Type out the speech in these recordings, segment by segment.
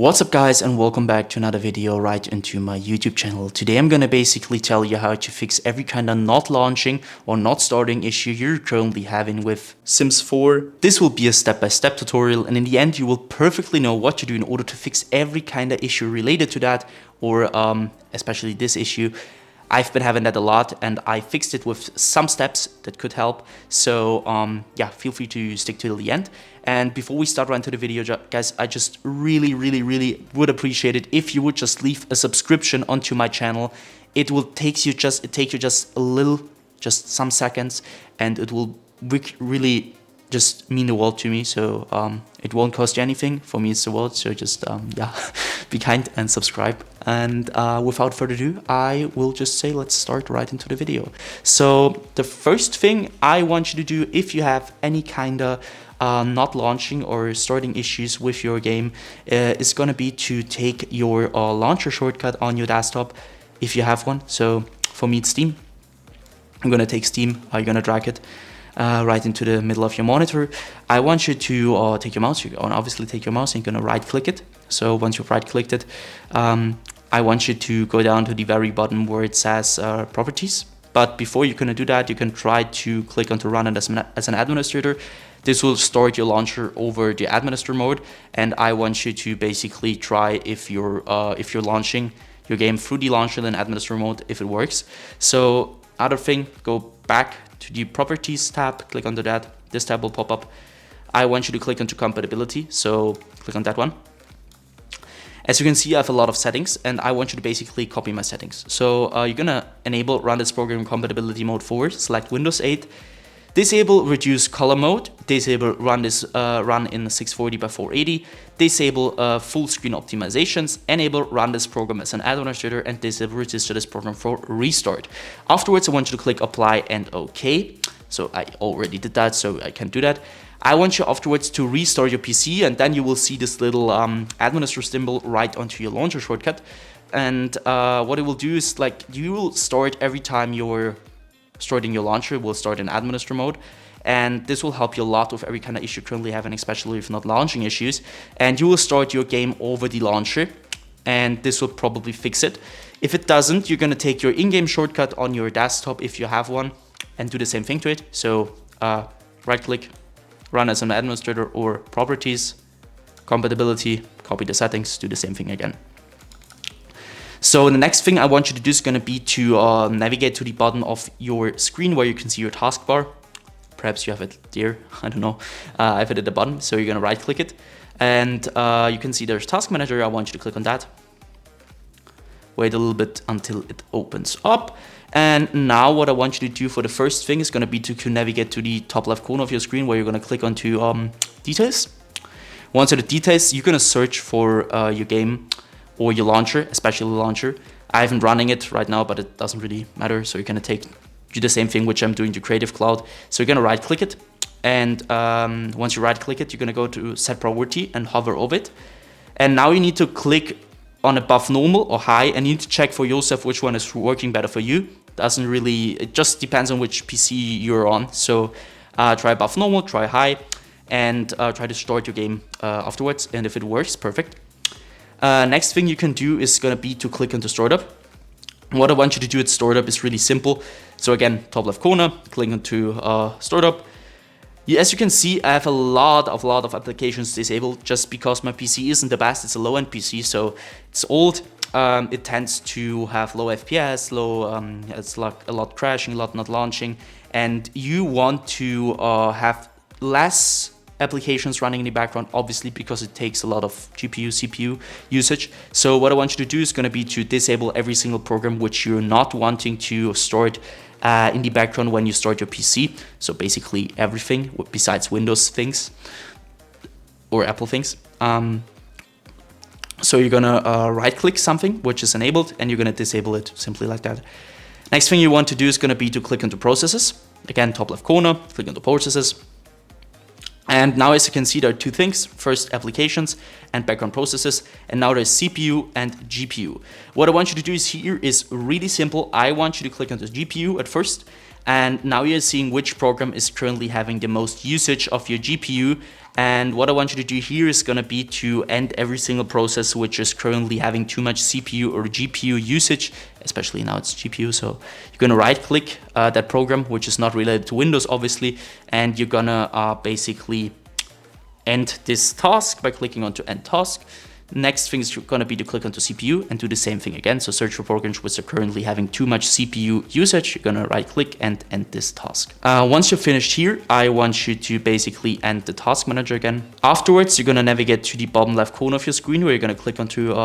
What's up guys, and welcome back to another video right into my YouTube channel. Today I'm gonna basically tell you how to fix every kind of not launching or not starting issue you're currently having with Sims 4. This will be a step-by-step tutorial, and in the end you will perfectly know what to do in order to fix every kind of issue related to that, or especially this issue. I've been having that a lot, and I fixed it with some steps that could help. So yeah, feel free to stick till the end. And before we start right into the video, guys, I just really would appreciate it if you would just leave a subscription onto my channel. It will take you just some seconds, and it will really just mean the world to me. So it won't cost you anything. For me, it's the world. So just yeah, be kind and subscribe. And without further ado, I will just say let's start right into the video. So the first thing I want you to do, if you have any kind of not launching or starting issues with your game, is going to be to take your launcher shortcut on your desktop if you have one. So for me, it's Steam. I'm going to take Steam. I'm going to drag it right into the middle of your monitor. I want you to take your mouse. You're going to obviously take your mouse and you're going to right click it. So once you've right clicked it, I want you to go down to the very bottom where it says properties. But before you're going to do that, you can try to click on to run it as an administrator. This will start your launcher over the administrator mode, and I want you to basically try if you're launching your game through the launcher and administrator mode, if it works. So other thing, go back to the properties tab, click onto that. This tab will pop up. I want you to click onto compatibility, so click on that one. As you can see, I have a lot of settings, and I want you to basically copy my settings. So you're gonna enable run this program compatibility mode 4, select Windows 8, disable reduce color mode, disable run this run in 640 by 480, disable full screen optimizations, enable run this program as an administrator, and disable register this program for restart. Afterwards, I want you to click apply and OK. So I already did that, so I can do that. I want you afterwards to restart your PC, and then you will see this little administrator symbol right onto your launcher shortcut. And what it will do is, like, you will start every time you're starting your launcher, will start in administrator mode, and this will help you a lot with every kind of issue you're currently having, especially if not launching issues. And you will start your game over the launcher, and this will probably fix it. If it doesn't, you're gonna take your in-game shortcut on your desktop if you have one, and do the same thing to it. So right click, run as an administrator, or properties, compatibility, copy the settings, do the same thing again. So the next thing I want you to do is going to be to navigate to the bottom of your screen where you can see your taskbar. Perhaps you have it there, I don't know. I have it at the bottom, so you're going to right click it. And you can see there's Task Manager. I want you to click on that. Wait a little bit until it opens up. And now what I want you to do for the first thing is going to be to navigate to the top left corner of your screen where you're going to click onto details. Once you're the details, you're going to search for your game or your launcher, especially the launcher. I haven't running it right now, but it doesn't really matter. So you're going to do the same thing which I'm doing to Creative Cloud. So you're going to right click it. And once you right click it, you're going to go to set priority and hover over it. And now you need to click on above normal or high, and you need to check for yourself which one is working better for you. It just depends on which PC you're on. So try above normal, try high, and try to start your game afterwards. And if it works, perfect. Next thing you can do is going to be to click into startup. What I want you to do at startup is really simple. So again, top left corner, click into startup. As you can see, I have a lot of applications disabled just because my PC isn't the best. It's a low-end PC, so it's old. It tends to have low FPS, it's like a lot crashing, a lot not launching, and you want to have less applications running in the background, obviously, because it takes a lot of GPU, CPU usage. So what I want you to do is going to be to disable every single program which you're not wanting to start in the background when you start your PC. So basically everything besides Windows things or Apple things. So you're gonna right click something which is enabled, and you're gonna disable it simply like that. Next thing you want to do is gonna be to click into processes. Again, top left corner, click into processes. And now, as you can see, there are two things. First, applications and background processes. And now there's CPU and GPU. What I want you to do here is really simple. I want you to click on the GPU at first. And now you're seeing which program is currently having the most usage of your GPU. And what I want you to do here is going to be to end every single process which is currently having too much CPU or GPU usage, especially now it's GPU. So you're going to right click that program, which is not related to Windows, obviously, and you're going to basically end this task by clicking onto end task. Next thing is going to be to click onto CPU and do the same thing again. So search for programs which are currently having too much CPU usage. You're going to right click and end this task. Once you're finished here, I want you to basically end the task manager again. Afterwards, you're going to navigate to the bottom left corner of your screen where you're going to click onto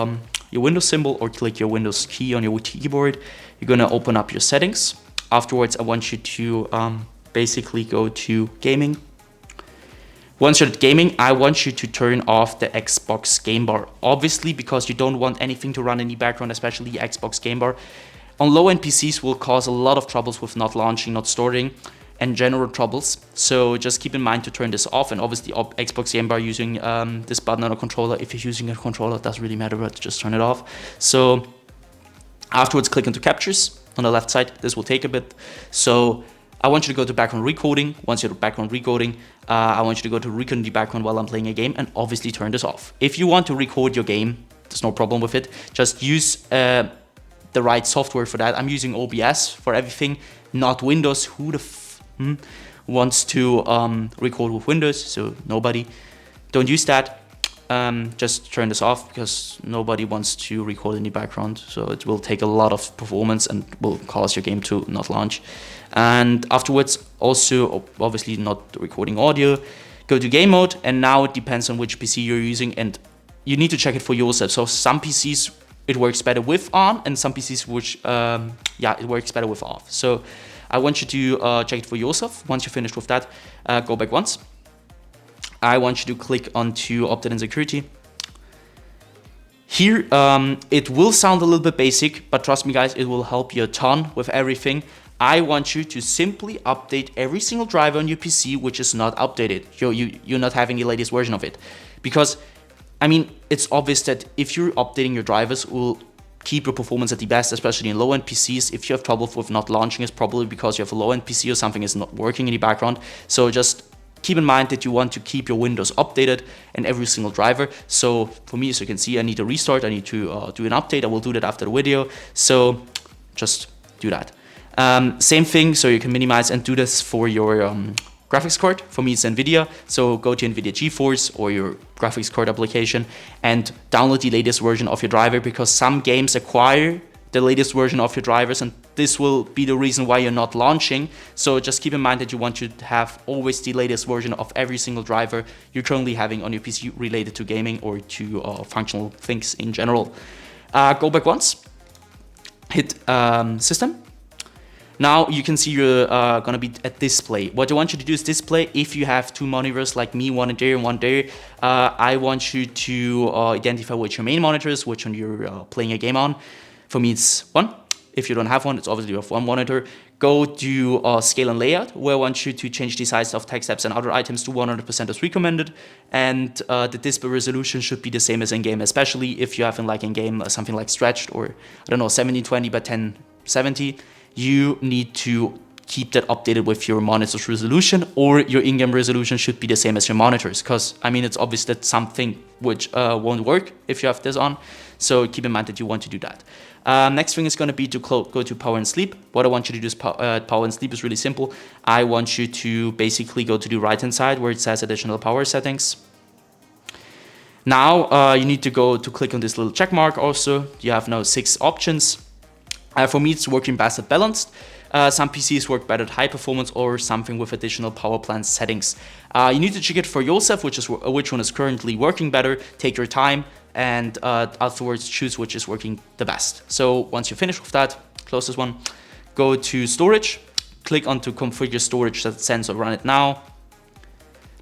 your Windows symbol or click your Windows key on your keyboard. You're going to open up your settings. Afterwards, I want you to basically go to gaming. Once you're at gaming, I want you to turn off the Xbox game bar. Obviously, because you don't want anything to run in the background, especially the Xbox game bar. On low-end PCs will cause a lot of troubles with not launching, not storing, and general troubles. So just keep in mind to turn this off. And obviously, Xbox game bar using this button on a controller. If you're using a controller, it doesn't really matter, but just turn it off. So afterwards, click into captures on the left side. This will take a bit. So I want you to go to background recording. Once you're at background recording, I want you to go to record the background while I'm playing a game and obviously turn this off. If you want to record your game, there's no problem with it. Just use the right software for that. I'm using OBS for everything, not Windows. Who the wants to record with Windows? So nobody. Don't use that. Just turn this off because nobody wants to record in the background. So it will take a lot of performance and will cause your game to not launch. And afterwards, also obviously not recording audio, go to game mode. And now it depends on which PC you're using and you need to check it for yourself. So some PCs, it works better with on and some PCs which, it works better with off. So I want you to check it for yourself. Once you're finished with that, go back once. I want you to click onto update and security. Here, it will sound a little bit basic, but trust me guys, it will help you a ton with everything. I want you to simply update every single driver on your PC which is not updated. You're not having the latest version of it. Because, I mean, it's obvious that if you're updating your drivers, it will keep your performance at the best, especially in low-end PCs. If you have trouble with not launching, it's probably because you have a low-end PC or something is not working in the background. So just keep in mind that you want to keep your Windows updated and every single driver. So for me, as you can see, I need to restart. I need to do an update. I will do that after the video. So just do that. Same thing, so you can minimize and do this for your graphics card. For me, it's NVIDIA. So go to NVIDIA GeForce or your graphics card application and download the latest version of your driver because some games acquire the latest version of your drivers and this will be the reason why you're not launching. So just keep in mind that you want to have always the latest version of every single driver you're currently having on your PC related to gaming or to functional things in general. Go back once, hit system. Now you can see you're gonna be at display. What I want you to do is display. If you have two monitors like me, one there and one there, I want you to identify which your main monitor is, which one you're playing a game on. For me, it's one. If you don't have one, it's obviously you have one monitor. Go to scale and layout, where I want you to change the size of text apps and other items to 100% as recommended. And the display resolution should be the same as in-game, especially if you have in-game something like stretched or, I don't know, 1720 by 1070. You need to keep that updated with your monitor's resolution, or your in-game resolution should be the same as your monitors. Because, I mean, it's obvious that something which won't work if you have this on. So keep in mind that you want to do that. Next thing is going to be to go to power and sleep. What I want you to do is power and sleep is really simple. I want you to basically go to the right-hand side where it says additional power settings. Now you need to go to click on this little check mark also. You have now 6 options. For me, it's working best at balanced. Some PCs work better at high performance or something with additional power plant settings. You need to check it for yourself, which one is currently working better. Take your time and afterwards choose which is working the best. So once you're finished with that, close this one. Go to storage. Click on to configure storage sensor, run it now.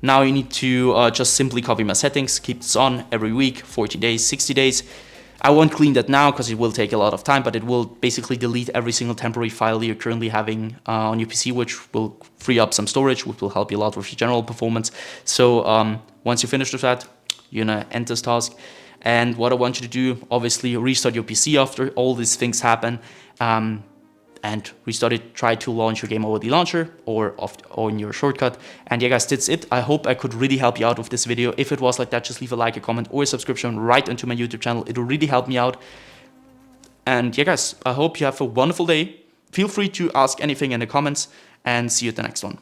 Now you need to just simply copy my settings. Keep this on every week, 40 days, 60 days. I won't clean that now because it will take a lot of time, but it will basically delete every single temporary file you're currently having on your PC, which will free up some storage, which will help you a lot with your general performance. So once you're finished with that, you're gonna end this task. And what I want you to do, obviously restart your PC after all these things happen. and try to launch your game over the launcher or on your shortcut. And yeah, guys, that's it. I hope I could really help you out with this video. If it was like that, just leave a like, a comment, or a subscription right into my YouTube channel. It will really help me out. And yeah, guys, I hope you have a wonderful day. Feel free to ask anything in the comments, and see you at the next one.